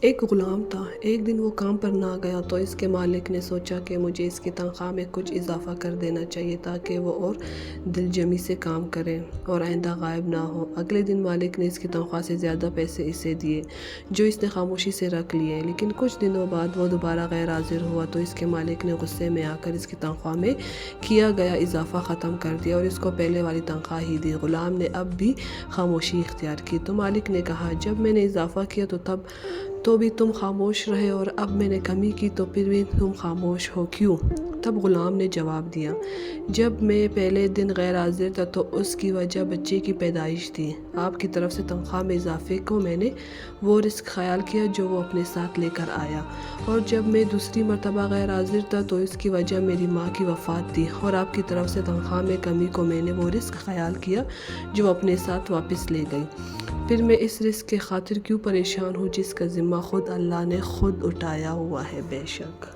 ایک غلام تھا۔ ایک دن وہ کام پر نہ گیا تو اس کے مالک نے سوچا کہ مجھے اس کی تنخواہ میں کچھ اضافہ کر دینا چاہیے تاکہ وہ اور دلجمی سے کام کرے اور آئندہ غائب نہ ہو۔ اگلے دن مالک نے اس کی تنخواہ سے زیادہ پیسے اسے دیے، جو اس نے خاموشی سے رکھ لیے۔ لیکن کچھ دنوں بعد وہ دوبارہ غیر حاضر ہوا تو اس کے مالک نے غصے میں آ کر اس کی تنخواہ میں کیا گیا اضافہ ختم کر دیا اور اس کو پہلے والی تنخواہ ہی دی۔ غلام نے اب بھی خاموشی اختیار کی تو مالک نے کہا، جب میں نے اضافہ کیا تو بھی تم خاموش رہے اور اب میں نے کمی کی تو پھر بھی تم خاموش ہو کیوں؟ تب غلام نے جواب دیا، جب میں پہلے دن غیر حاضر تھا تو اس کی وجہ بچے کی پیدائش تھی۔ آپ کی طرف سے تنخواہ میں اضافے کو میں نے وہ رزق خیال کیا جو وہ اپنے ساتھ لے کر آیا، اور جب میں دوسری مرتبہ غیر حاضر تھا تو اس کی وجہ میری ماں کی وفات تھی، اور آپ کی طرف سے تنخواہ میں کمی کو میں نے وہ رزق خیال کیا جو وہ اپنے ساتھ واپس لے گئی۔ پھر میں اس رزق کے خاطر کیوں پریشان ہوں جس کا ذمہ خود اللہ نے خود اٹھایا ہوا ہے؟ بے شک